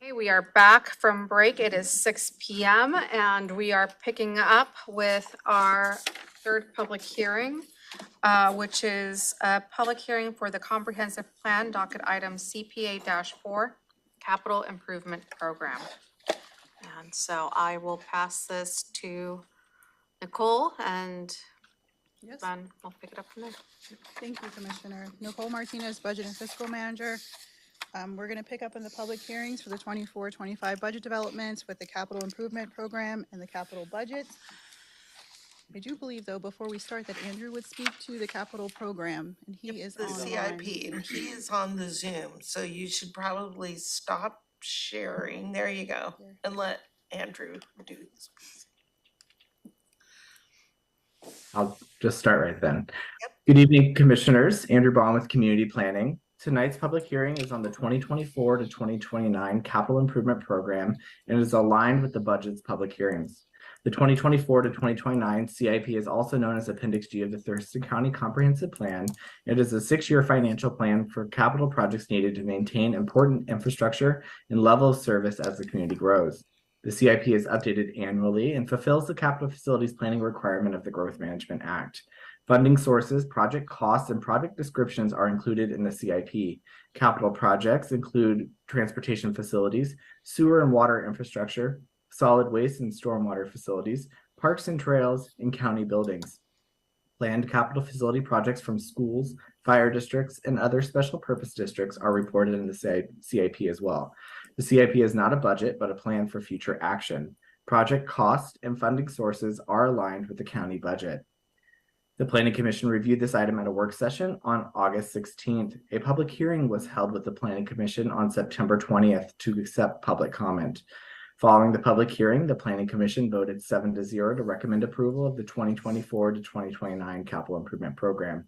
Okay, we are back from break. It is 6 p.m. and we are picking up with our third public hearing, which is a public hearing for the comprehensive plan docket item CPA-4 capital improvement program. And so I will pass this to Nicole and Yes. then we'll pick it up from there. Thank you, Commissioner. Nicole Martinez, Budget and Fiscal Manager. We're going to pick up in the public hearings for the 24-25 budget developments with the capital improvement program and the capital budget. I do believe, though, before we start, that Andrew would speak to the capital program, and he is the on the CIP, line. and he is on the Zoom, so you should probably stop sharing. There you go, and let Andrew do this. I'll just start right then. Yep. Good evening, Commissioners. Andrew Baum with Community Planning. Tonight's public hearing is on the 2024 to 2029 Capital Improvement Program and is aligned with the budget's public hearings. The 2024 to 2029 CIP is also known as Appendix G of the Thurston County Comprehensive Plan. It is a 6-year financial plan for capital projects needed to maintain important infrastructure and level of service as the community grows. The CIP is updated annually and fulfills the capital facilities planning requirement of the Growth Management Act. Funding sources, project costs, and project descriptions are included in the CIP. Capital projects include transportation facilities, sewer and water infrastructure, solid waste and stormwater facilities, parks and trails, and county buildings. Planned capital facility projects from schools, fire districts, and other special purpose districts are reported in the CIP as well. The CIP is not a budget, but a plan for future action. Project costs and funding sources are aligned with the county budget. The Planning Commission reviewed this item at a work session on August 16th. A public hearing was held with the Planning Commission on September 20th to accept public comment. Following the public hearing, the Planning Commission voted 7-0 to recommend approval of the 2024 to 2029 Capital Improvement Program.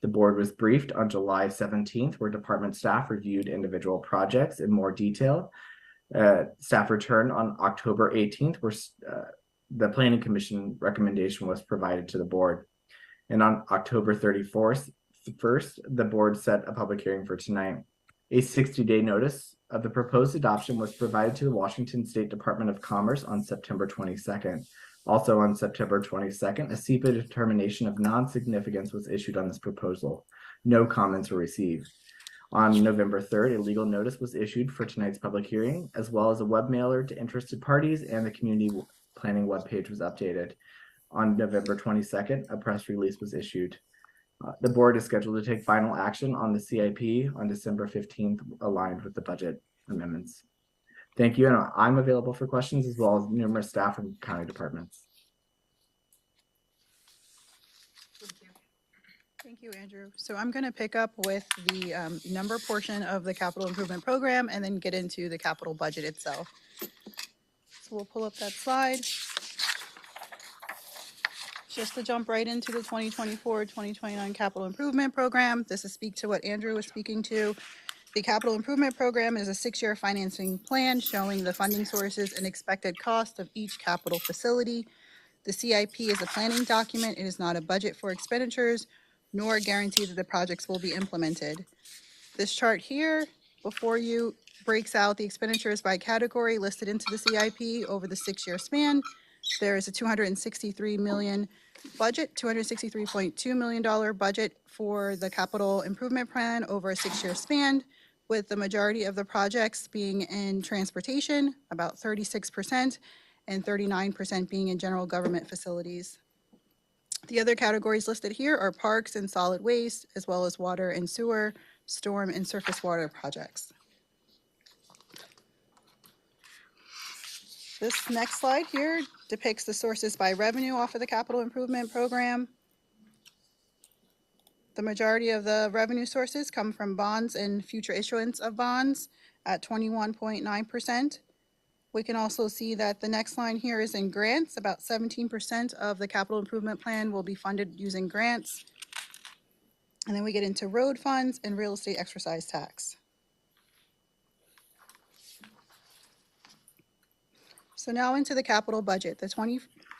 The board was briefed on July 17th, where department staff reviewed individual projects in more detail. Staff returned on October 18th, where the Planning Commission recommendation was provided to the board. And on October 31st, the board set a public hearing for tonight. A 60-day notice of the proposed adoption was provided to the Washington State Department of Commerce on September 22nd. Also on September 22nd, a SEPA determination of non-significance was issued on this proposal. No comments were received. On November 3rd, a legal notice was issued for tonight's public hearing, as well as a web mailer to interested parties, and the community planning webpage was updated. On November 22nd, a press release was issued. The board is scheduled to take final action on the CIP on December 15th, aligned with the budget amendments. Thank you, and I'm available for questions as well as numerous staff from county departments. Thank you, Andrew. So I'm going to pick up with the number portion of the capital improvement program and then get into the capital budget itself. So we'll pull up that slide. Just to jump right into the 2024-2029 capital improvement program, this is speak to what Andrew was speaking to. The capital improvement program is a 6-year financing plan showing the funding sources and expected cost of each capital facility. The CIP is a planning document. It is not a budget for expenditures, nor a guarantee that the projects will be implemented. This chart here before you breaks out the expenditures by category listed into the CIP over the 6-year span. There is a $263 million budget, $263.2 million budget for the capital improvement plan over a 6-year span, with the majority of the projects being in transportation, about 36%, and 39% being in general government facilities. The other categories listed here are parks and solid waste, as well as water and sewer, storm and surface water projects. This next slide here depicts the sources by revenue off of the capital improvement program. The majority of the revenue sources come from bonds and future issuance of bonds at 21.9%. We can also see that the next line here is in grants. About 17% of the capital improvement plan will be funded using grants. And then we get into road funds and real estate exercise tax. So now into the capital budget. The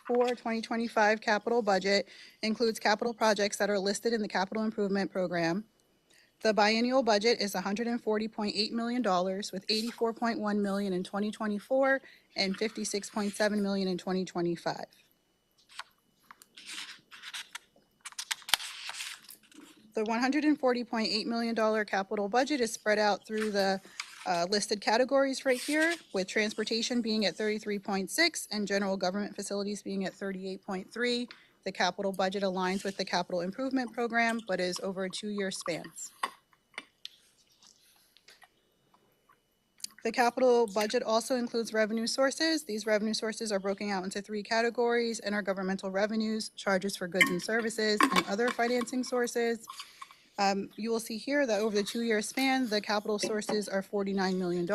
2024-2025 capital budget includes capital projects that are listed in the capital improvement program. The biennial budget is $140.8 million with $84.1 million in 2024 and $56.7 million in 2025. The $140.8 million capital budget is spread out through the listed categories right here, with transportation being at 33.6 and general government facilities being at 38.3. The capital budget aligns with the capital improvement program, but is over a 2-year span. The capital budget also includes revenue sources. These revenue sources are broken out into 3 categories: intergovernmental revenues, charges for goods and services, and other financing sources. You will see here that over the 2-year span, the capital sources are $49 million.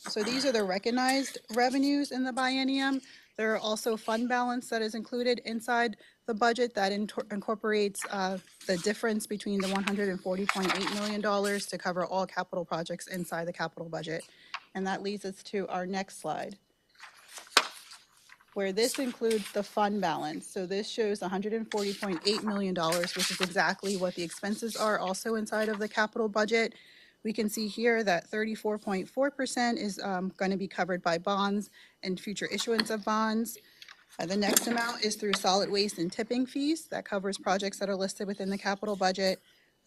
So these are the recognized revenues in the biennium. There are also fund balance that is included inside the budget that incorporates the difference between the $140.8 million to cover all capital projects inside the capital budget. And that leads us to our next slide, where this includes the fund balance. So this shows $140.8 million, which is exactly what the expenses are also inside of the capital budget. We can see here that 34.4% is going to be covered by bonds and future issuance of bonds. The next amount is through solid waste and tipping fees. That covers projects that are listed within the capital budget.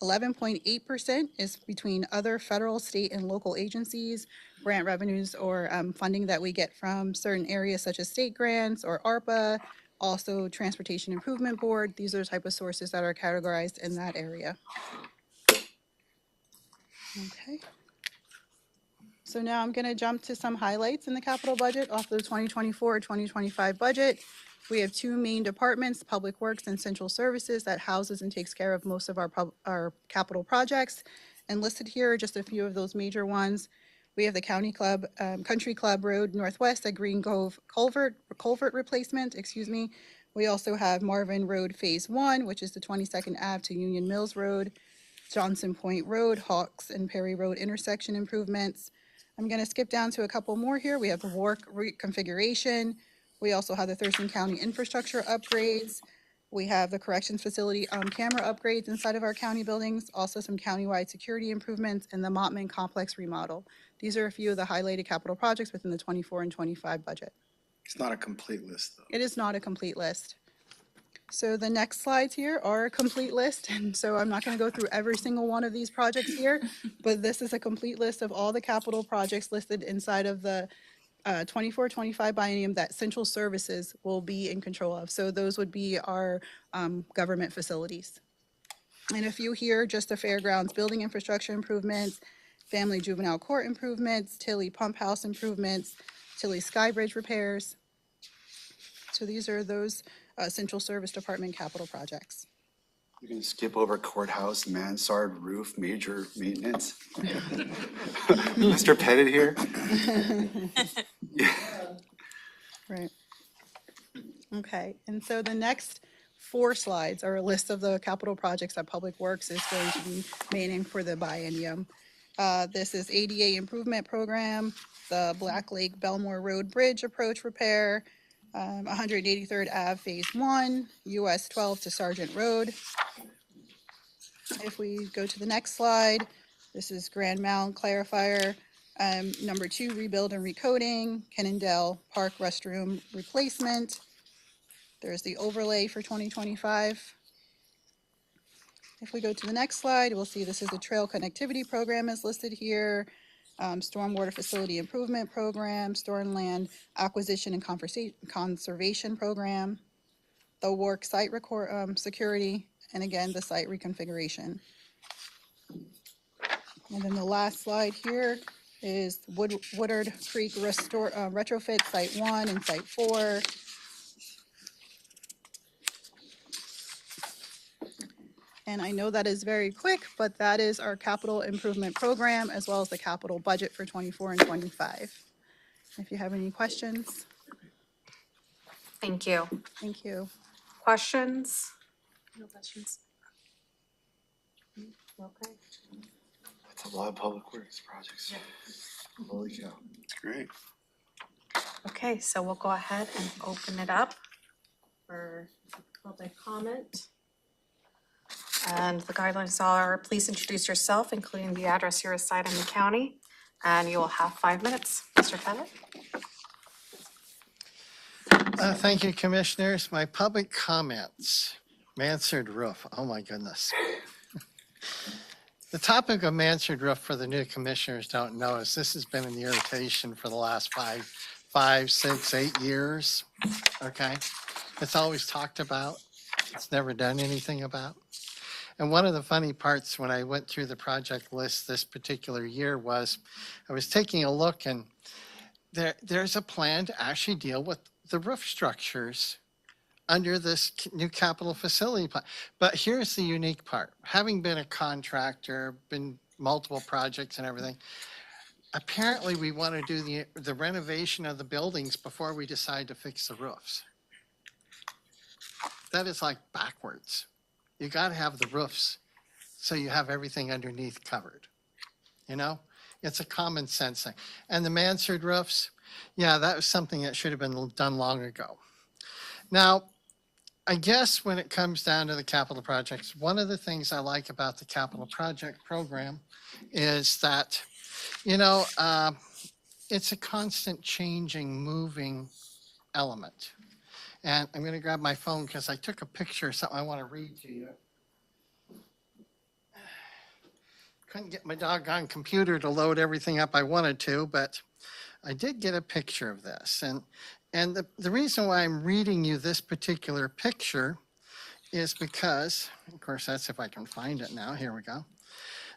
11.8% is between other federal, state, and local agencies, grant revenues, or funding that we get from certain areas such as state grants or ARPA, also Transportation Improvement Board. These are the type of sources that are categorized in that area. Okay. So now I'm going to jump to some highlights in the capital budget off the 2024-2025 budget. We have 2 main departments, Public Works and Central Services, that houses and takes care of most of our capital projects. And listed here are just a few of those major ones. We have the Country Club Road Northwest at Green Cove culvert replacement, We also have Marvin Road Phase 1, which is the 22nd Ave to Union Mills Road, Johnson Point Road, Hawks and Perry Road intersection improvements. I'm going to skip down to a couple more here. We have the WARC reconfiguration. We also have the Thurston County infrastructure upgrades. We have the corrections facility camera upgrades inside of our county buildings, also some countywide security improvements, and the Mottman complex remodel. These are a few of the highlighted capital projects within the 24 and 25 budget. It's not a complete list, though. It is not a complete list. So the next slides here are a complete list, and so I'm not going to go through every single one of these projects here, but this is a complete list of all the capital projects listed inside of the 24-25 biennium that Central Services will be in control of. So those would be our government facilities. And a few here, just the fairgrounds building infrastructure improvements, family juvenile court improvements, Tilly pump house improvements, Tilly Sky Bridge repairs. So these are those Central Service Department capital projects. You can skip over courthouse, mansard, roof, major maintenance. Mr. Pettit here. Right. Okay, and so the next 4 slides are a list of the capital projects that Public Works is going to be manning for the biennium. This is ADA improvement program, the Black Lake Belmore Road Bridge approach repair, 183rd Ave Phase 1, US 12 to Sargent Road. If we go to the next slide, this is Grand Mound clarifier. Number 2, rebuild and recoding, Cannondale Park restroom replacement. There's the overlay for 2025. If we go to the next slide, we'll see this is the trail connectivity program is listed here. Stormwater facility improvement program, stormland acquisition and conservation program, the WARC site security, and again, the site reconfiguration. And then the last slide here is Woodard Creek retrofit site 1 and site 4. And I know that is very quick, but that is our capital improvement program as well as the capital budget for 24 and 25. If you have any questions, Thank you. thank you. Questions? No questions. Okay. That's a lot of public works projects. Holy cow. It's great. Okay, so we'll go ahead and open it up for public comment. And the guidelines are, please introduce yourself, including the address you reside in the county, and you will have 5 minutes. Mr. Pettit? Thank you, commissioners. My public comments, mansard roof, oh my goodness. The topic of mansard roof, for the new commissioners don't know, is this has been in the irritation for the last 5, 6, 8 years, okay? It's always talked about, it's never done anything about. And one of the funny parts when I went through the project list this particular year was, I was taking a look and there's a plan to actually deal with the roof structures under this new capital facility plan. But here's the unique part. Having been a contractor, been multiple projects and everything, apparently we want to do the renovation of the buildings before we decide to fix the roofs. That is like backwards. You got to have the roofs so you have everything underneath covered. You know, it's a common sense thing. And the mansard roofs, yeah, that was something that should have been done long ago. Now, I guess when it comes down to the capital projects, one of the things I like about the capital project program is that, you know, it's a constant changing, moving element. And I'm going to grab my phone because I took a picture of something I want to read to you. Couldn't get my doggone computer to load everything up I wanted to, but I did get a picture of this. And the reason why I'm reading you this particular picture is because, of course, that's if I can find it now. Here we go.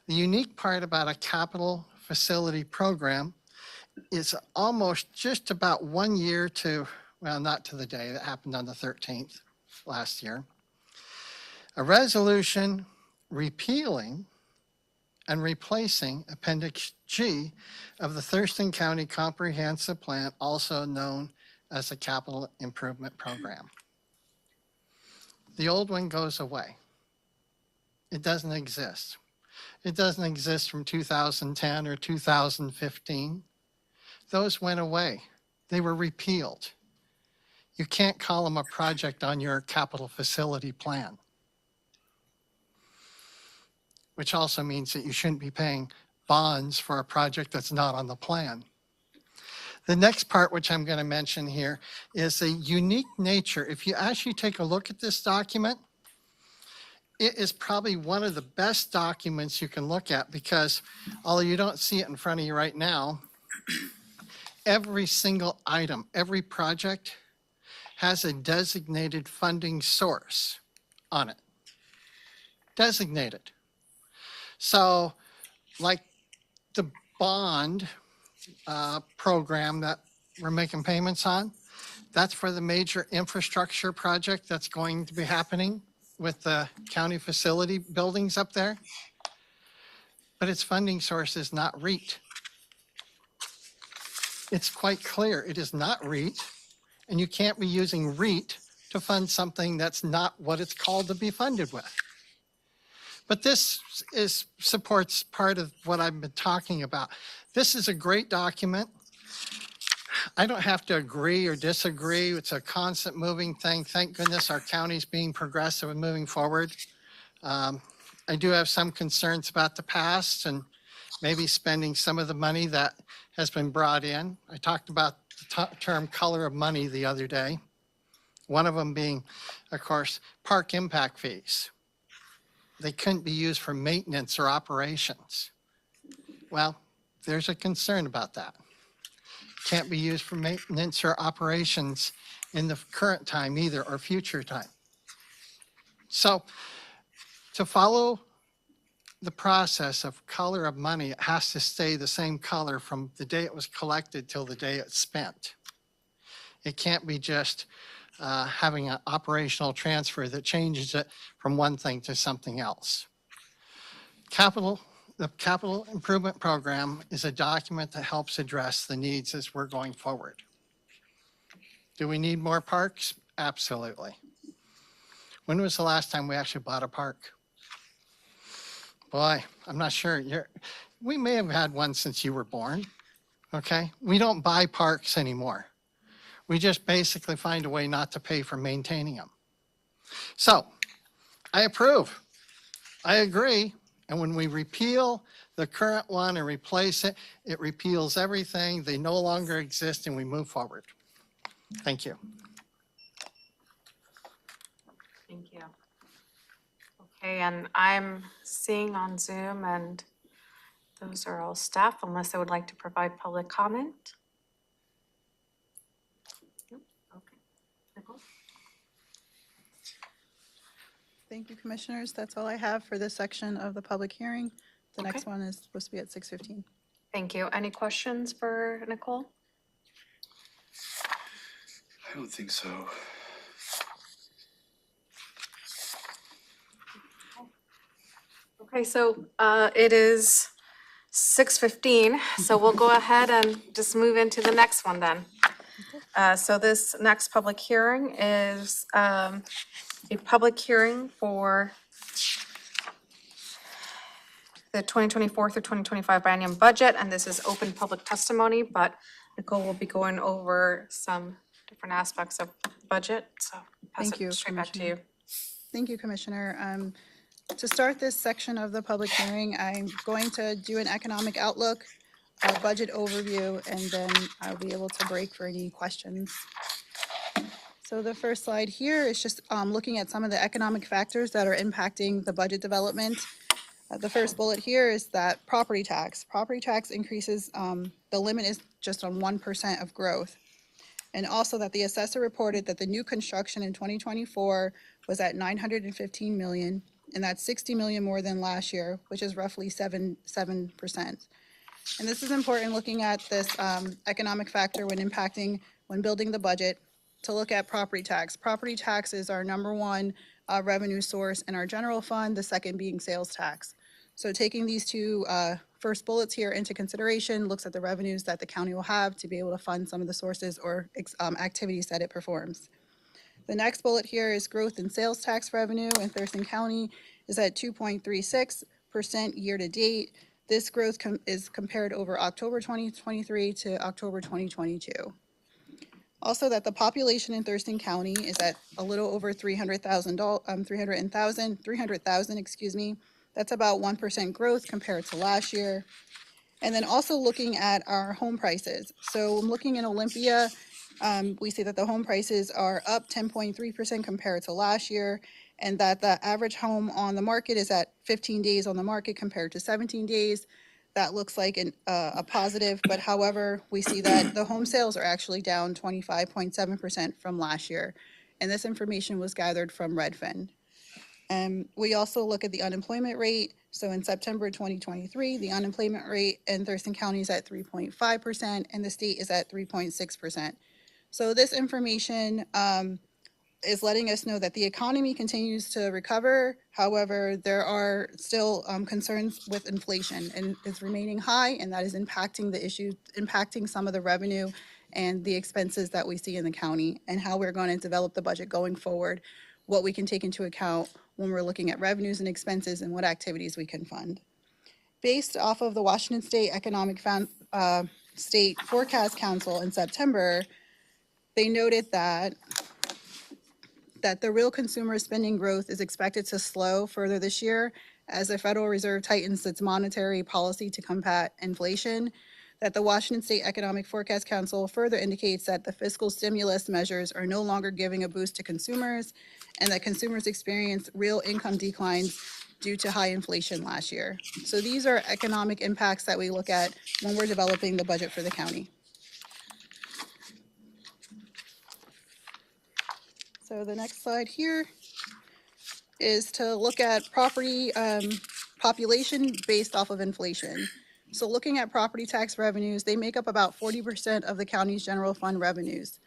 The unique part about a capital facility program is almost just about 1 year to, well, not to the day, that happened on the 13th last year. A resolution repealing and replacing Appendix G of the Thurston County Comprehensive Plan, also known as the Capital Improvement Program. The old one goes away. It doesn't exist. It doesn't exist from 2010 or 2015. Those went away. They were repealed. You can't call them a project on your capital facility plan, which also means that you shouldn't be paying bonds for a project that's not on the plan. The next part, which I'm going to mention here, is the unique nature. If you actually take a look at this document, it is probably one of the best documents you can look at because, although you don't see it in front of you right now, every single item, every project has a designated funding source on it. Designated. So, like the bond program that we're making payments on, that's for the major infrastructure project that's going to be happening with the county facility buildings up there. But its funding source is not REIT. It's quite clear it is not REIT, and you can't be using REIT to fund something that's not what it's called to be funded with. But this supports part of what I've been talking about. This is a great document. I don't have to agree or disagree. It's a constant moving thing. Thank goodness our county's being progressive and moving forward. I do have some concerns about the past and maybe spending some of the money that has been brought in. I talked about the term color of money the other day. One of them being, of course, park impact fees. They couldn't be used for maintenance or operations. Well, there's a concern about that. Can't be used for maintenance or operations in the current time either, or future time. So to follow the process of color of money, it has to stay the same color from the day it was collected till the day it's spent. It can't be just having an operational transfer that changes it from one thing to something else. The Capital Improvement Program is a document that helps address the needs as we're going forward. Do we need more parks? Absolutely. When was the last time we actually bought a park? Boy, I'm not sure. We may have had one since you were born, okay? We don't buy parks anymore. We just basically find a way not to pay for maintaining them. So, I approve. I agree. And when we repeal the current one and replace it, it repeals everything. They no longer exist and we move forward. Thank you. Thank you. Okay, and I'm seeing on Zoom, and those are all staff, unless they would like to provide public comment. Nope. Okay. Nicole? Thank you, commissioners. That's all I have for this section of the public hearing. The next Okay. one is supposed to be at 6:15. Thank you. Any questions for Nicole? I don't think so. Okay, so it is 6:15, so we'll go ahead and just move into the next one then. So this next public hearing is a public hearing for the 2024 through 2025 Biennium budget, and this is open public testimony, but Nicole will be going over some different aspects of budget, so pass Thank you, it straight back to you. Thank you, Commissioner. To start this section of the public hearing, I'm going to do an economic outlook, a budget overview, and then I'll be able to break for any questions. So the first slide here is just looking at some of the economic factors that are impacting the budget development. The first bullet here is that property tax. Property tax increases, the limit is just on 1% of growth. And also that the assessor reported that the new construction in 2024 was at 915 million, and that's 60 million more than last year, which is roughly 7%. And this is important looking at this economic factor when building the budget, to look at property tax. Property tax is our number one revenue source in our general fund, the second being sales tax. So taking these two first bullets here into consideration looks at the revenues that the county will have to be able to fund some of the sources or activities that it performs. The next bullet here is growth in sales tax revenue in Thurston County is at 2.36% year to date. This growth is compared over October 2023 to October 2022. Also, that the population in Thurston County is at a little over 300,000, excuse me. That's about 1% growth compared to last year. And then also looking at our home prices. So I'm looking in Olympia, we see that the home prices are up 10.3% compared to last year, and that the average home on the market is at 15 days on the market compared to 17 days. That looks like a positive, but however, we see that the home sales are actually down 25.7% from last year. And this information was gathered from Redfin. We also look at the unemployment rate. So in September 2023, the unemployment rate in Thurston County is at 3.5% and the state is at 3.6%. So this information is letting us know that the economy continues to recover. However, there are still concerns with inflation, and it's remaining high, and that is impacting some of the revenue and the expenses that we see in the county, and how we're going to develop the budget going forward, what we can take into account when we're looking at revenues and expenses and what activities we can fund. Based off of the Washington State Economic State Forecast Council in September, they noted that the real consumer spending growth is expected to slow further this year as the Federal Reserve tightens its monetary policy to combat inflation, that the Washington State Economic Forecast Council further indicates that the fiscal stimulus measures are no longer giving a boost to consumers, and that consumers experience real income declines due to high inflation last year. So these are economic impacts that we look at when we're developing the budget for the county. So the next slide here is to look at property population based off of inflation. So looking at property tax revenues, they make up about 40% of the county's general fund revenues.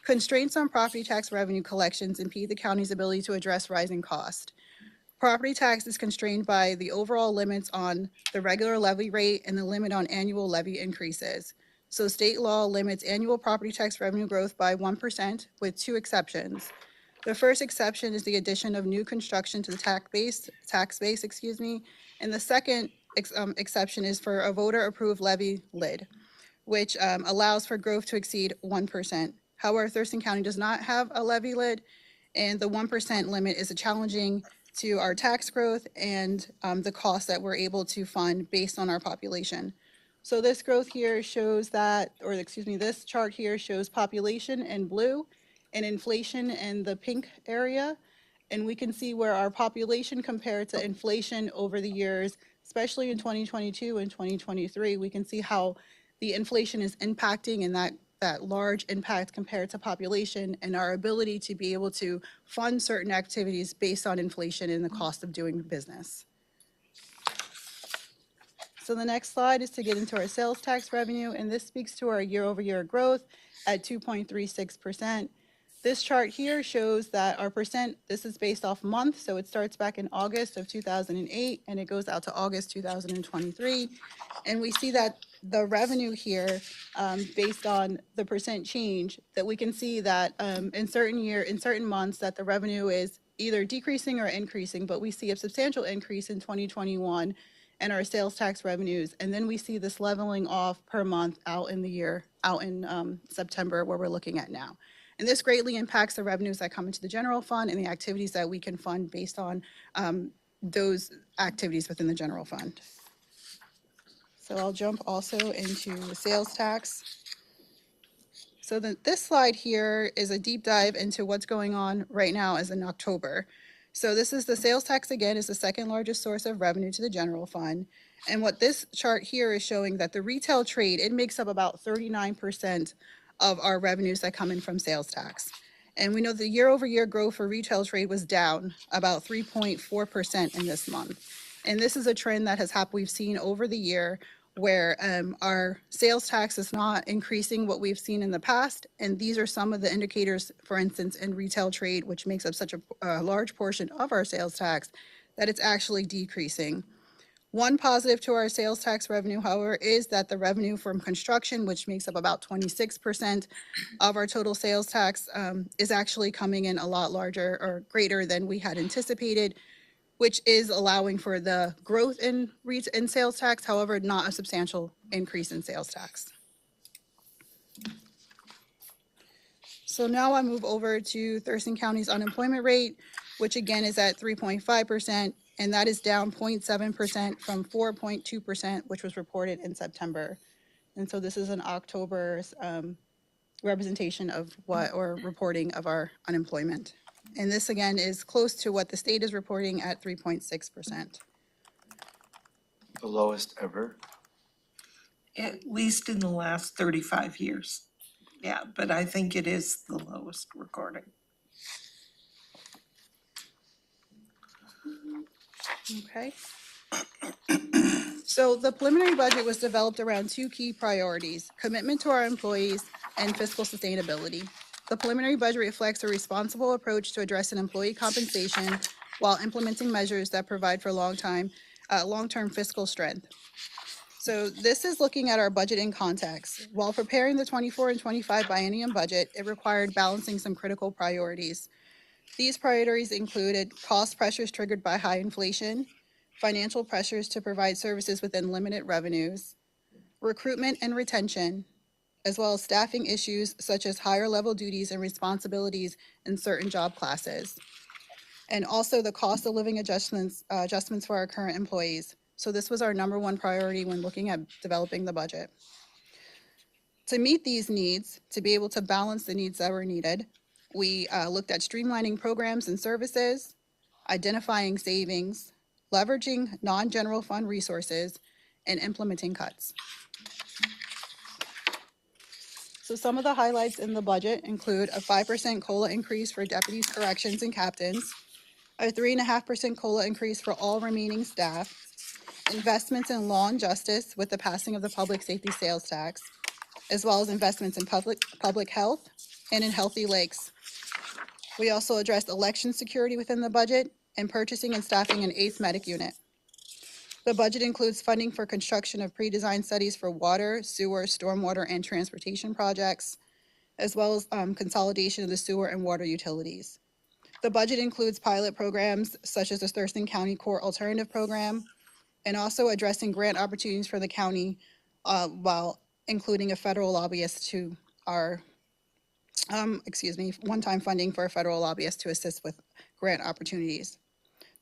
Constraints on property tax revenue collections impede the county's ability to address rising costs. Property tax is constrained by the overall limits on the regular levy rate and the limit on annual levy increases. So state law limits annual property tax revenue growth by 1% with two exceptions. The first exception is the addition of new construction to the tax base, and the second exception is for a voter-approved levy lid, which allows for growth to exceed 1%. However, Thurston County does not have a levy lid, and the 1% limit is challenging to our tax growth and the costs that we're able to fund based on our population. So this growth here shows that, or excuse me, this chart here shows population in blue and inflation in the pink area. And we can see where our population compared to inflation over the years, especially in 2022 and 2023, we can see how the inflation is impacting and that large impact compared to population and our ability to be able to fund certain activities based on inflation and the cost of doing business. So the next slide is to get into our sales tax revenue, and this speaks to our year-over-year growth at 2.36%. This chart here shows that our percent, this is based off month, so it starts back in August of 2008 and it goes out to August 2023. And we see that the revenue here, based on the percent change, that we can see that in certain months that the revenue is either decreasing or increasing, but we see a substantial increase in 2021 and our sales tax revenues. And then we see this leveling off per month out in the year, out in September, where we're looking at now. And this greatly impacts the revenues that come into the general fund and the activities that we can fund based on those activities within the general fund. So I'll jump also into the sales tax. So this slide here is a deep dive into what's going on right now as in October. So this is the sales tax, again, is the second largest source of revenue to the general fund. And what this chart here is showing that the retail trade, it makes up about 39% of our revenues that come in from sales tax. And we know the year-over-year growth for retail trade was down about 3.4% in this month. And this is a trend that we've seen over the year where our sales tax is not increasing what we've seen in the past. And these are some of the indicators, for instance, in retail trade, which makes up such a large portion of our sales tax, that it's actually decreasing. One positive to our sales tax revenue, however, is that the revenue from construction, which makes up about 26% of our total sales tax, is actually coming in a lot larger or greater than we had anticipated, which is allowing for the growth in sales tax, however, not a substantial increase in sales tax. So now I move over to Thurston County's unemployment rate, which again is at 3.5%, and that is down 0.7% from 4.2%, which was reported in September. And so this is an October's representation of reporting of our unemployment. And this again is close to what the state is reporting at 3.6%. The lowest ever. At least in the last 35 years. Yeah, but I think it is the lowest recording. Okay. So the preliminary budget was developed around two key priorities: commitment to our employees and fiscal sustainability. The preliminary budget reflects a responsible approach to addressing employee compensation while implementing measures that provide for long-term fiscal strength. So this is looking at our budget in context. While preparing the 24 and 25 biennium budget, it required balancing some critical priorities. These priorities included cost pressures triggered by high inflation, financial pressures to provide services within limited revenues, recruitment and retention, as well as staffing issues such as higher level duties and responsibilities in certain job classes. And also the cost of living adjustments for our current employees. So this was our number one priority when looking at developing the budget. To meet these needs, to be able to balance the needs that were needed, we looked at streamlining programs and services, identifying savings, leveraging non-general fund resources, and implementing cuts. So some of the highlights in the budget include a 5% COLA increase for deputies, corrections, and captains, a 3.5% COLA increase for all remaining staff, investments in law and justice with the passing of the public safety sales tax, as well as investments in public health and in healthy lakes. We also addressed election security within the budget and purchasing and staffing an 8th medic unit. The budget includes funding for construction of pre-designed studies for water, sewer, stormwater, and transportation projects, as well as consolidation of the sewer and water utilities. The budget includes pilot programs such as the Thurston County Core Alternative Program, and also addressing grant opportunities for the county while including a federal lobbyist to our, one-time funding for a federal lobbyist to assist with grant opportunities.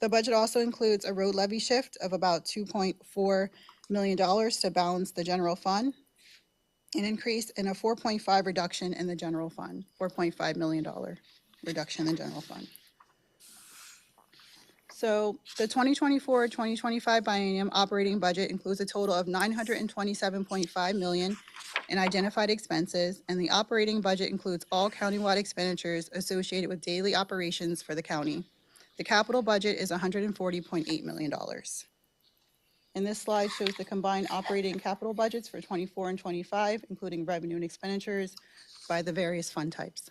The budget also includes a road levy shift of about $2.4 million to balance the general fund, an increase in a 4.5 reduction in the general fund, $4.5 million reduction in the general fund. So the 2024-2025 biennium operating budget includes a total of $927.5 million in identified expenses, and the operating budget includes all countywide expenditures associated with daily operations for the county. The capital budget is $140.8 million. And this slide shows the combined operating capital budgets for 24 and 25, including revenue and expenditures by the various fund types.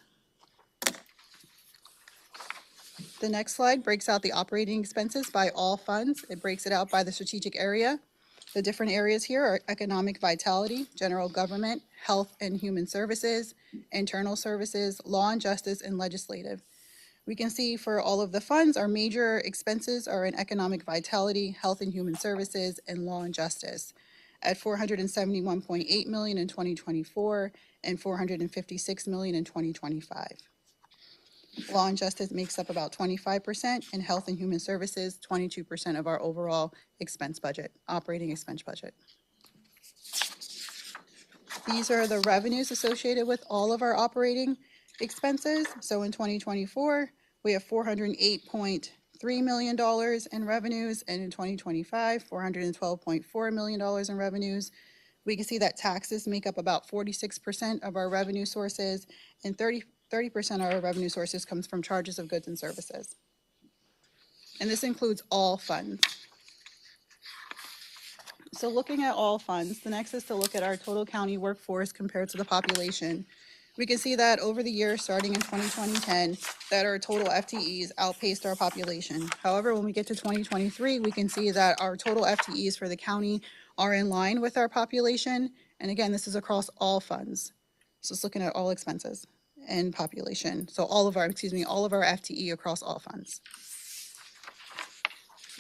The next slide breaks out the operating expenses by all funds. It breaks it out by the strategic area. The different areas here are economic vitality, general government, health and human services, internal services, law and justice, and legislative. We can see for all of the funds, our major expenses are in economic vitality, health and human services, and law and justice at $471.8 million in 2024 and $456 million in 2025. Law and justice makes up about 25%, and health and human services, 22% of our overall expense budget, operating expense budget. These are the revenues associated with all of our operating expenses. So in 2024, we have $408.3 million in revenues, and in 2025, $412.4 million in revenues. We can see that taxes make up about 46% of our revenue sources, and 30% of our revenue sources comes from charges of goods and services. And this includes all funds. So looking at all funds, the next is to look at our total county workforce compared to the population. We can see that over the years, starting in 2010, that our total FTEs outpaced our population. However, when we get to 2023, we can see that our total FTEs for the county are in line with our population. And again, this is across all funds. So it's looking at all expenses and population. So all of our FTE across all funds.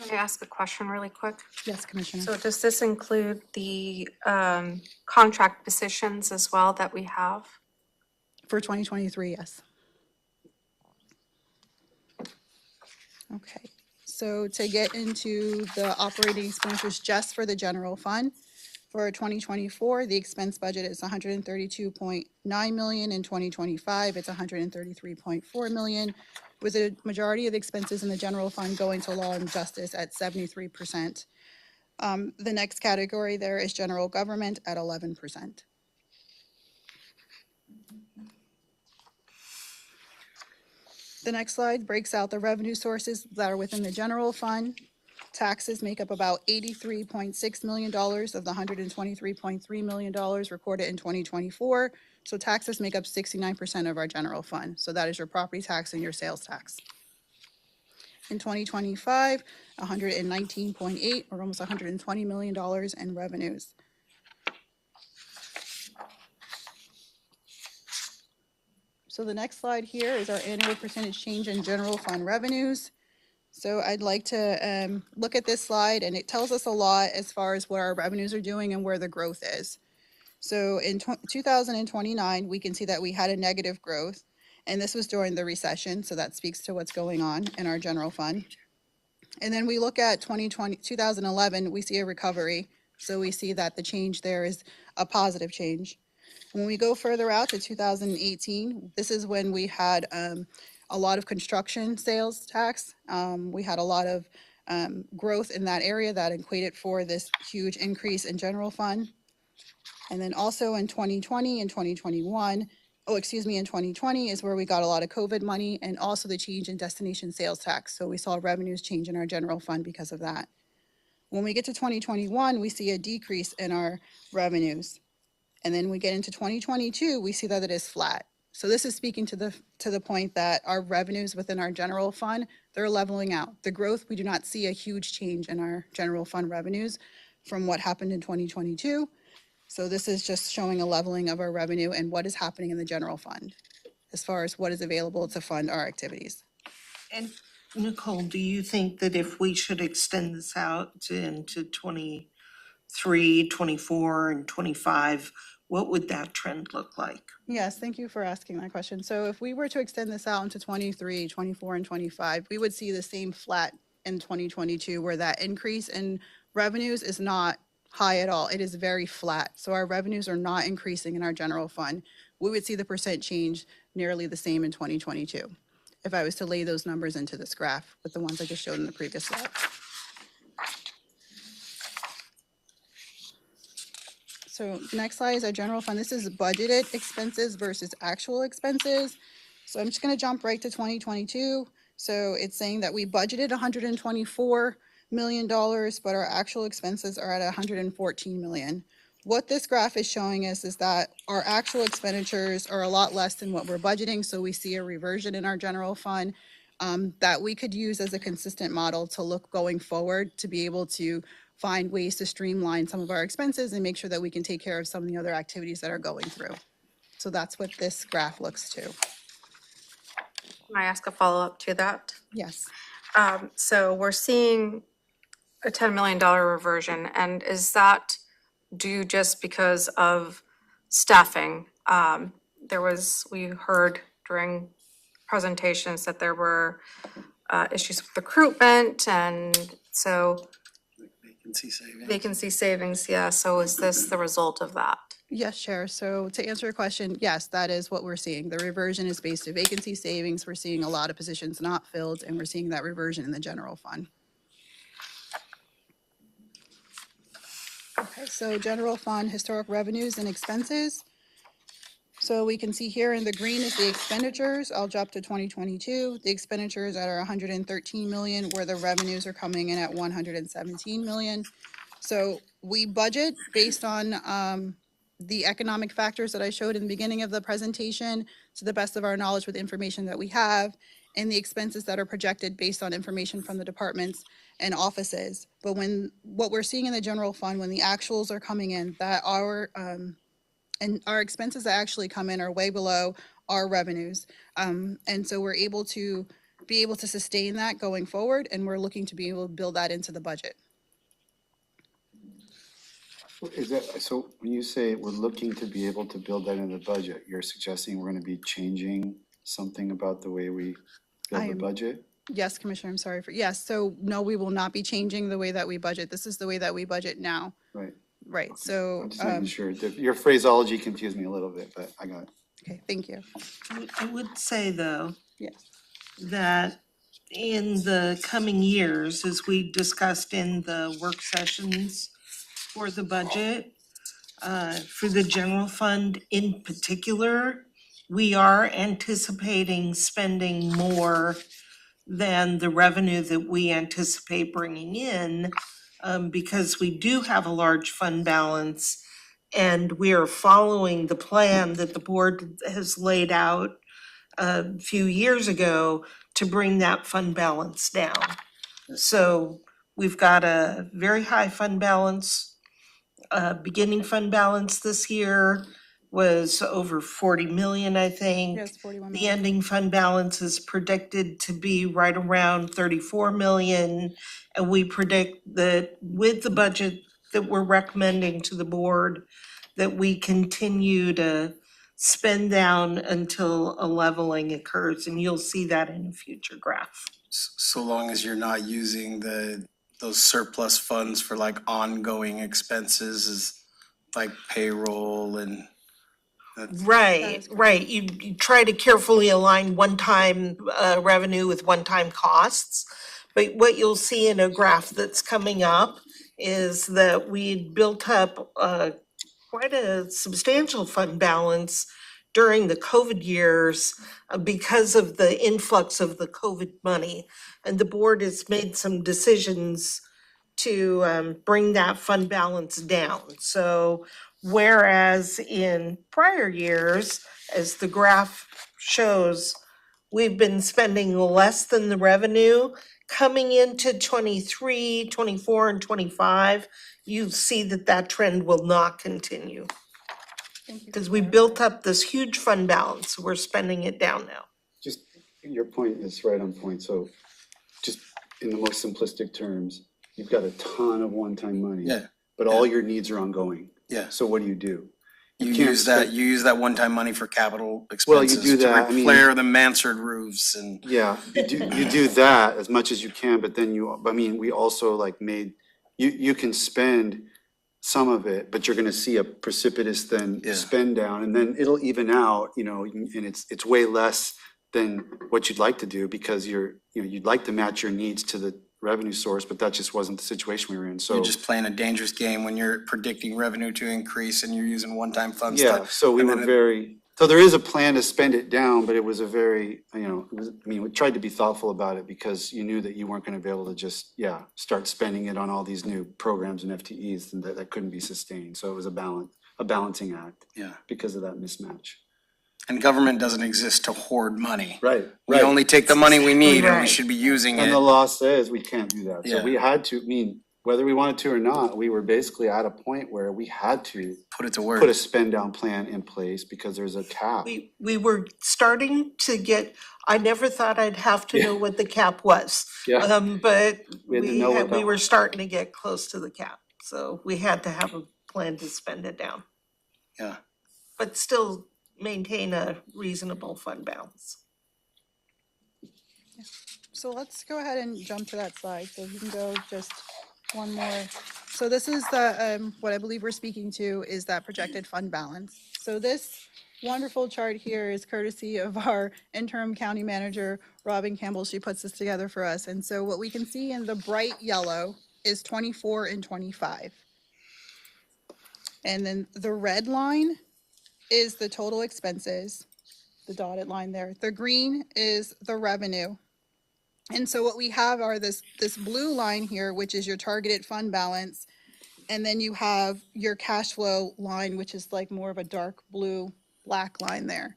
Can I ask a question really quick? Yes, Commissioner. So does this include the contract positions as well that we have? For 2023, yes. Okay, so to get into the operating expenditures just for the general fund, for 2024, the expense budget is $132.9 million. In 2025, it's $133.4 million, with a majority of expenses in the general fund going to law and justice at 73%. The next category there is general government at 11%. The next slide breaks out the revenue sources that are within the general fund. Taxes make up about $83.6 million of the $123.3 million recorded in 2024. So taxes make up 69% of our general fund. So that is your property tax and your sales tax. In 2025, $119.8 or almost $120 million in revenues. So the next slide here is our annual percentage change in general fund revenues. So I'd like to look at this slide, and it tells us a lot as far as what our revenues are doing and where the growth is. So in 2029, we can see that we had a negative growth, and this was during the recession, so that speaks to what's going on in our general fund. And then we look at 2011, we see a recovery, so we see that the change there is a positive change. When we go further out to 2018, this is when we had a lot of construction sales tax. We had a lot of growth in that area that equated for this huge increase in general fund. And then also in 2020 and 2021, in 2020 is where we got a lot of COVID money and also the change in destination sales tax. So we saw revenues change in our general fund because of that. When we get to 2021, we see a decrease in our revenues. And then we get into 2022, we see that it is flat. So this is speaking to the point that our revenues within our general fund, they're leveling out. The growth, we do not see a huge change in our general fund revenues from what happened in 2022. So this is just showing a leveling of our revenue and what is happening in the general fund as far as what is available to fund our activities. And Nicole, do you think that if we should extend this out into 23, 24, and 25, what would that trend look like? Yes, thank you for asking that question. So if we were to extend this out into 23, 24, and 25, we would see the same flat in 2022, where that increase in revenues is not high at all. It is very flat. So our revenues are not increasing in our general fund. We would see the percent change nearly the same in 2022 if I was to lay those numbers into this graph with the ones I just showed in the previous slide. So next slide is our general fund. This is budgeted expenses versus actual expenses. So I'm just going to jump right to 2022. So it's saying that we budgeted $124 million, but our actual expenses are at $114 million. What this graph is showing us is that our actual expenditures are a lot less than what we're budgeting. So we see a reversion in our general fund that we could use as a consistent model to look going forward to be able to find ways to streamline some of our expenses and make sure that we can take care of some of the other activities that are going through. So that's what this graph looks to. Can I ask a follow-up to that? Yes. So we're seeing a $10 million reversion, and is that due just because of staffing? We heard during presentations that there were issues with recruitment, and so vacancy savings, yeah. So is this the result of that? Yes, Chair. So to answer your question, yes, that is what we're seeing. The reversion is based on vacancy savings. We're seeing a lot of positions not filled, and we're seeing that reversion in the general fund. Okay, so general fund, historic revenues and expenses. So we can see here in the green is the expenditures. I'll drop to 2022. The expenditures are 113 million, where the revenues are coming in at 117 million. So we budget based on the economic factors that I showed in the beginning of the presentation, to the best of our knowledge with the information that we have, and the expenses that are projected based on information from the departments and offices. But what we're seeing in the general fund, when the actuals are coming in, that our expenses that actually come in are way below our revenues. And so we're able to sustain that going forward, and we're looking to be able to build that into the budget. Is that, so when you say we're looking to be able to build that into the budget, you're suggesting we're gonna be changing something about the way we build the budget? Yes, Commissioner, I'm sorry yes. So no, we will not be changing the way that we budget. This is the way that we budget now. Right. Right, so. I'm just making sure. Your phraseology confused me a little bit, but I got it. Okay, thank you. I would say, though, Yes. that in the coming years, as we discussed in the work sessions for the budget, for the general fund in particular, we are anticipating spending more than the revenue that we anticipate bringing in, because we do have a large fund balance, and we are following the plan that the board has laid out a few years ago to bring that fund balance down. So we've got a very high fund balance. Beginning fund balance this year was over 40 million, I think. Yes, 41 The million. ending fund balance is predicted to be right around 34 million. And we predict that with the budget that we're recommending to the board, that we continue to spend down until a leveling occurs, and you'll see that in a future graph. So long as you're not using those surplus funds for like ongoing expenses, is like payroll and that's. Right. You try to carefully align one-time revenue with one-time costs. But what you'll see in a graph that's coming up is that we built up quite a substantial fund balance during the COVID years because of the influx of the COVID money. And the board has made some decisions to bring that fund balance down. So whereas in prior years, as the graph shows, we've been spending less than the revenue, coming into 23, 24, and 25, you see that trend will not continue. Thank you. Because we built up this huge fund balance, we're spending it down now. Just, your point is right on point. So just in the most simplistic terms, you've got a ton of one-time money. Yeah. But all your needs are ongoing. Yeah. So what do? You can't use that, spend- you use that one-time money for capital Well, you expenses do to that, I mean- repair the mansard roofs and. Yeah, you do that as much as you can, but then we also like you can spend some of it, but you're gonna see a precipitous then Yeah. spend down, and then it'll even out, and it's way less than what you'd like to do, because you'd like to match your needs to the revenue source, but that just wasn't the situation we were in, so. You're just playing a dangerous game when you're predicting revenue to increase and you're using one-time funds. Yeah, so we and were then it- very, so there is a plan to spend it down, but it was a very, we tried to be thoughtful about it, because you knew that you weren't gonna be able to just, start spending it on all these new programs and FTEs, and that couldn't be sustained, so it was a balancing act Yeah, because of that mismatch. and government doesn't exist to hoard money. Right, We only take the money we need and we Right. should be using And the it. law says we can't do that, so Yeah. we had to, whether we wanted to or not, we were basically at a point where we had to Put it to work. put a spend down plan in place, because there's a cap. We were starting to get, I never thought I'd have to know what the cap was. Yeah. But We had to know what that we were was. starting to get close to the cap, so we had to have a plan to spend it down. Yeah. But still maintain a reasonable fund balance. So let's go ahead and jump to that slide. So if you can go just one more. So this is the, what I believe we're speaking to is that projected fund balance. So this wonderful chart here is courtesy of our interim county manager, Robin Campbell. She puts this together for us. And so what we can see in the bright yellow is 24 and 25. And then the red line is the total expenses, the dotted line there. The green is the revenue. And so what we have are this blue line here, which is your targeted fund balance. And then you have your cash flow line, which is like more of a dark blue, black line there.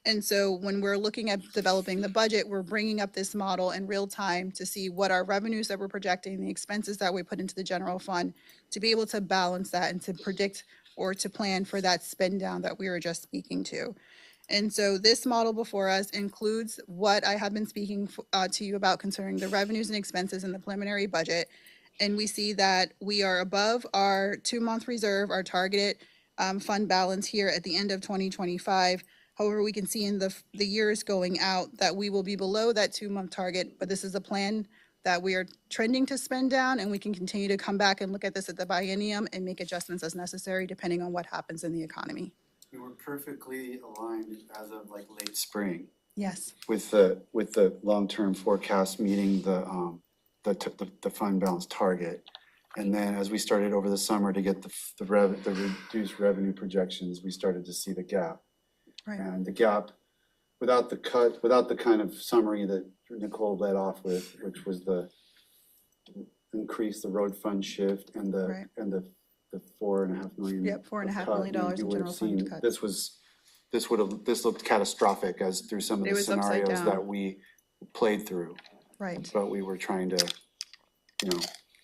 And so when we're looking at developing the budget, we're bringing up this model in real time to see what our revenues that we're projecting, the expenses that we put into the general fund, to be able to balance that and to predict or to plan for that spend down that we were just speaking to. And so this model before us includes what I have been speaking to you about concerning the revenues and expenses in the preliminary budget. And we see that we are above our 2-month reserve, our targeted fund balance here at the end of 2025. However, we can see in the years going out that we will be below that 2-month target, but this is a plan that we are trending to spend down, and we can continue to come back and look at this at the biennium and make adjustments as necessary depending on what happens in the economy. We were perfectly aligned as of like late spring Yes. with the long-term forecast meeting the fund balance target. And then as we started over the summer to get the reduced revenue projections, we started to see the gap. Right. And the gap, without the kind of summary that Nicole led off with, which was the increase, the road fund shift and Right. the $4.5 million. Yep, $4.5 cut, million you in would general have fund seen cut. This looked catastrophic as through some of It the was upside scenarios down. that we played through. Right. But we were trying to,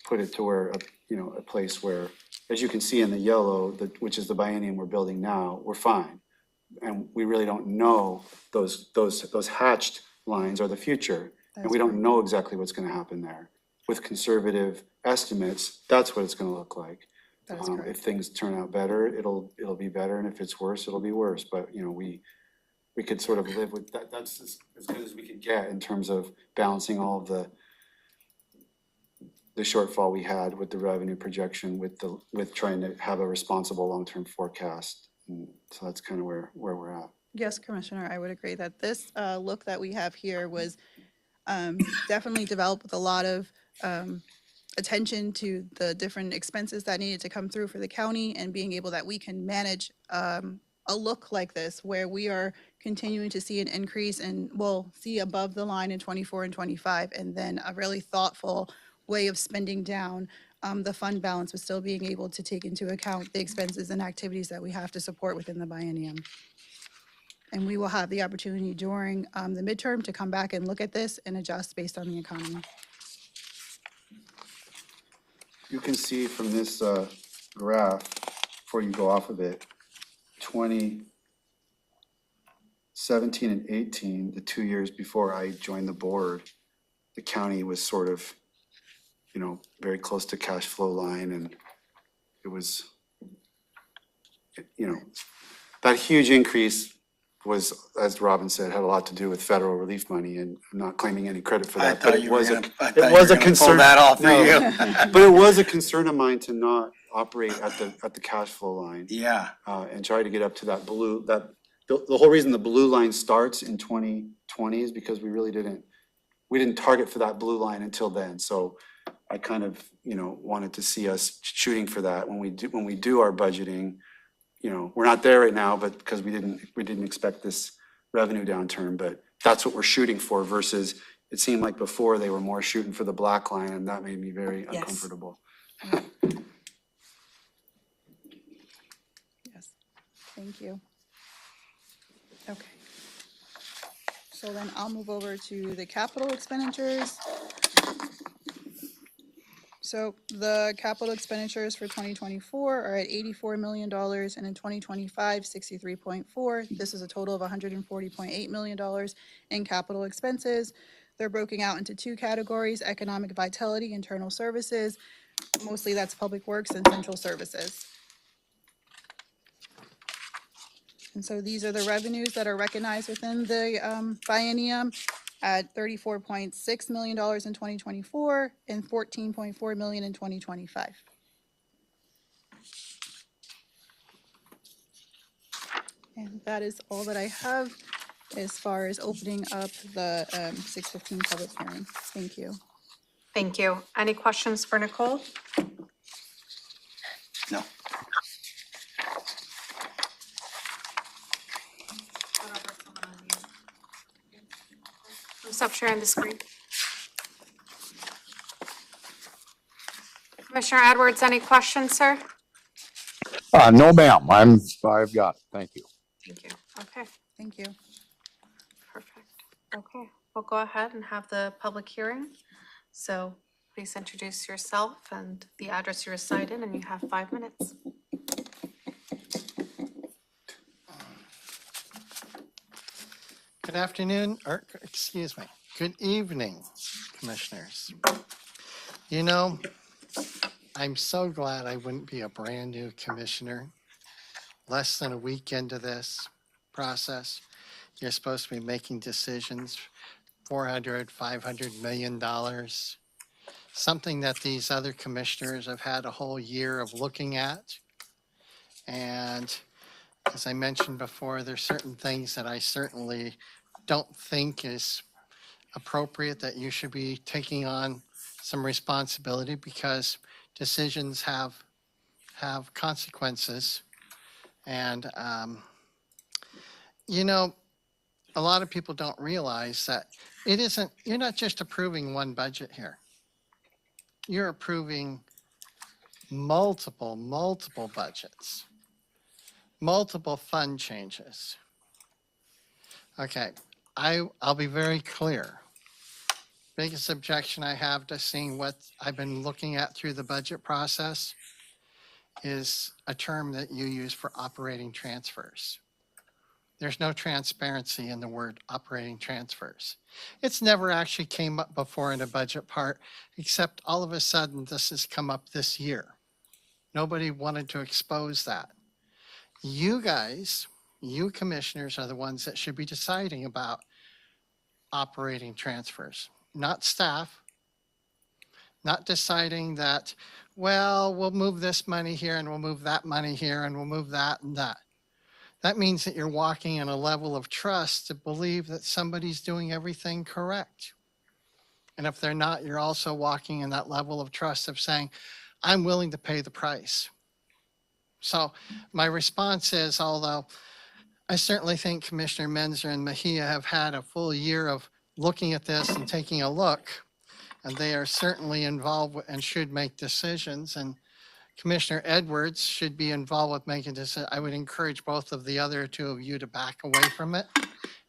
put it to where, a place where, as you can see in the yellow, which is the biennium we're building now, we're fine. And we really don't know, those hatched lines are the future. And we That's don't know exactly what's gonna happen there. With conservative estimates, that's what it's gonna look like. That is If correct. things turn out better, it'll be better, and if it's worse, it'll be worse. But, we could sort of live with that. That's as good as we could get in terms of balancing all of the shortfall we had with the revenue projection, with trying to have a responsible long-term forecast. And so that's kind of where we're at. Yes, Commissioner, I would agree that this look that we have here was definitely developed with a lot of attention to the different expenses that needed to come through for the county, and being able that we can manage a look like this where we are continuing to see an increase, and we'll see above the line in 24 and 25, and then a really thoughtful way of spending down the fund balance, with still being able to take into account the expenses and activities that we have to support within the biennium. And we will have the opportunity during the midterm to come back and look at this and adjust based on the economy. You can see from this graph, before you go off of it, 2017 and 18, the 2 years before I joined the board, the county was sort of, very close to cash flow line, and it was, that huge increase was, as Robin said, had a lot to do with federal relief money, and I'm not claiming any credit for I that, but thought it you were was gonna, I it thought you was were a gonna pull concern. that off for No. you. But it was a concern of mine to not operate at the cash flow line. Yeah, And try to get up to that blue, the whole reason the blue line starts in 2020 is because we didn't target for that blue line until then. So I kind of, wanted to see us shooting for that when we do our budgeting. We're not there right now, but because we didn't expect this revenue downturn, but that's what we're shooting for versus it seemed like before they were more shooting for the black line, and that made me very Yes. uncomfortable. Yes, thank you. Okay. So then I'll move over to the capital expenditures. So the capital expenditures for 2024 are at $84 million, and in 2025, 63.4. This is a total of $140.8 million in capital expenses. They're broken out into two categories: economic vitality, internal services. Mostly that's public works and central services. And so these are the revenues that are recognized within the biennium at $34.6 million in 2024 and $14.4 million in 2025. And that is all that I have as far as opening up the 6:15 public hearing. Thank you. Thank you. Any questions for Nicole? no. Stop sharing the screen. Commissioner Edwards, any questions, sir? No, ma'am. I've got it. Thank you. Thank you. Okay, Thank you. perfect. Okay, we'll go ahead and have the public hearing. So please introduce yourself and the address you reside in, and you have 5 minutes. Good afternoon, or excuse me, good evening, commissioners. I'm so glad I wouldn't be a brand new commissioner. Less than a week into this process, you're supposed to be making decisions, $400-500 million. Something that these other commissioners have had a whole year of looking at. And as I mentioned before, there's certain things that I certainly don't think is appropriate that you should be taking on some responsibility, because decisions have consequences. And, a lot of people don't realize that you're not just approving one budget here. You're approving multiple budgets, multiple fund changes. Okay, I'll be very clear. Biggest objection I have to seeing what I've been looking at through the budget process is a term that you use for operating transfers. There's no transparency in the word operating transfers. It's never actually came up before in a budget part, except all of a sudden this has come up this year. Nobody wanted to expose that. You guys, you commissioners are the ones that should be deciding about operating transfers, not staff, not deciding that, well, we'll move this money here and we'll move that money here and we'll move that and that. That means that you're walking in a level of trust to believe that somebody's doing everything correct. And if they're not, you're also walking in that level of trust of saying, I'm willing to pay the price. So my response is, although I certainly think Commissioner Menzer and Mejia have had a full year of looking at this and taking a look, and they are certainly involved and should make decisions, and Commissioner Edwards should be involved with making decisions. I would encourage both of the other two of you to back away from it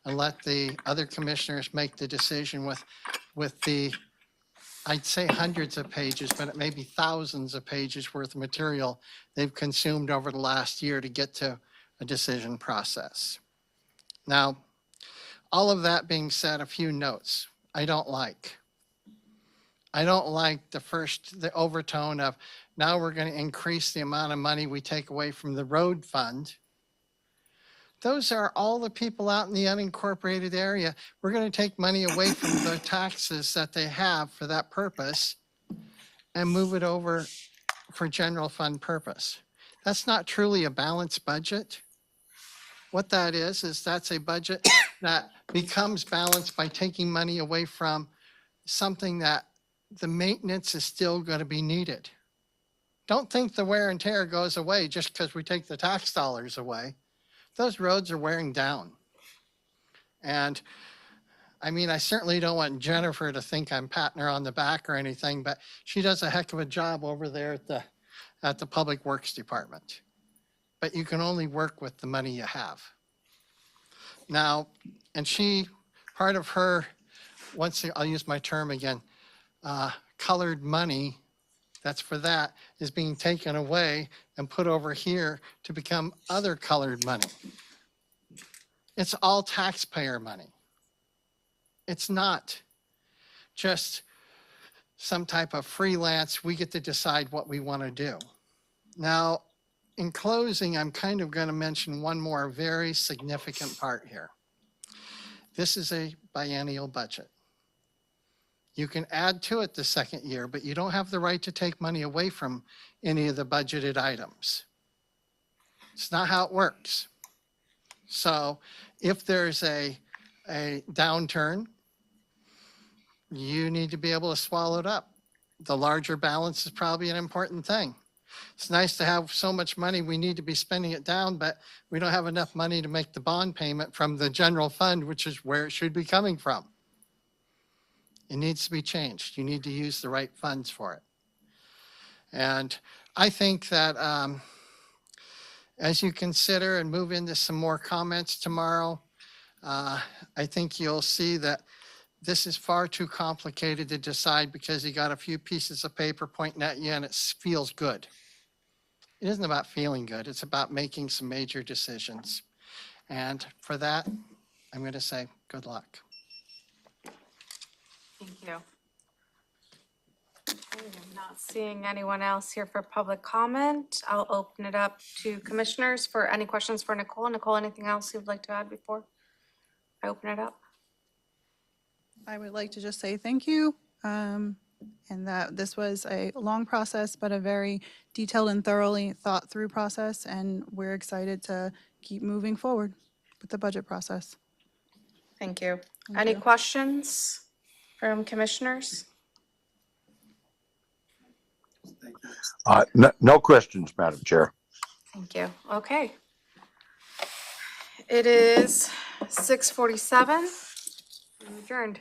and let the other commissioners make the decision with the, I'd say hundreds of pages, but it may be thousands of pages worth of material they've consumed over the last year to get to a decision process. Now, all of that being said, a few notes I don't like. I don't like the overtone of now we're going to increase the amount of money we take away from the road fund Those are all the people out in the unincorporated area. We're going to take money away from the taxes that they have for that purpose and move it over for general fund purpose. That's not truly a balanced budget. What that is that's a budget that becomes balanced by taking money away from something that the maintenance is still going to be needed. Don't think the wear and tear goes away just because we take the tax dollars away. Those roads are wearing down. And I mean, I certainly don't want Jennifer to think I'm patting her on the back or anything, but she does a heck of a job over there at the Public Works Department. But you can only work with the money you have. Now, and part of her, I'll use my term again, colored money, that's for that, is being taken away and put over here to become other colored money. It's all taxpayer money. It's not just some type of freelance, we get to decide what we want to do. Now, in closing, I'm kind of going to mention one more very significant part here. This is a biennial budget. You can add to it the second year, but you don't have the right to take money away from any of the budgeted items. It's not how it works. So if there's a downturn, you need to be able to swallow it up. The larger balance is probably an important thing. It's nice to have so much money, we need to be spending it down, but we don't have enough money to make the bond payment from the general fund, which is where it should be coming from. It needs to be changed. You need to use the right funds for it. And I think that as you consider and move into some more comments tomorrow, I think you'll see that this is far too complicated to decide because you got a few pieces of paper pointing at you and it feels good. It isn't about feeling good. It's about making some major decisions. And for that, I'm going to say good luck. Thank you. I am not seeing anyone else here for public comment. I'll open it up to commissioners for any questions for Nicole. Nicole, anything else you'd like to add before I open it up? I would like to just say thank you, and that this was a long process, but a very detailed and thoroughly thought through process, and we're excited to keep moving forward with the budget process. Thank you. Thank Any you. questions from commissioners? No questions, Madam Chair. Thank you. Okay. It is 6:47. Adjourned.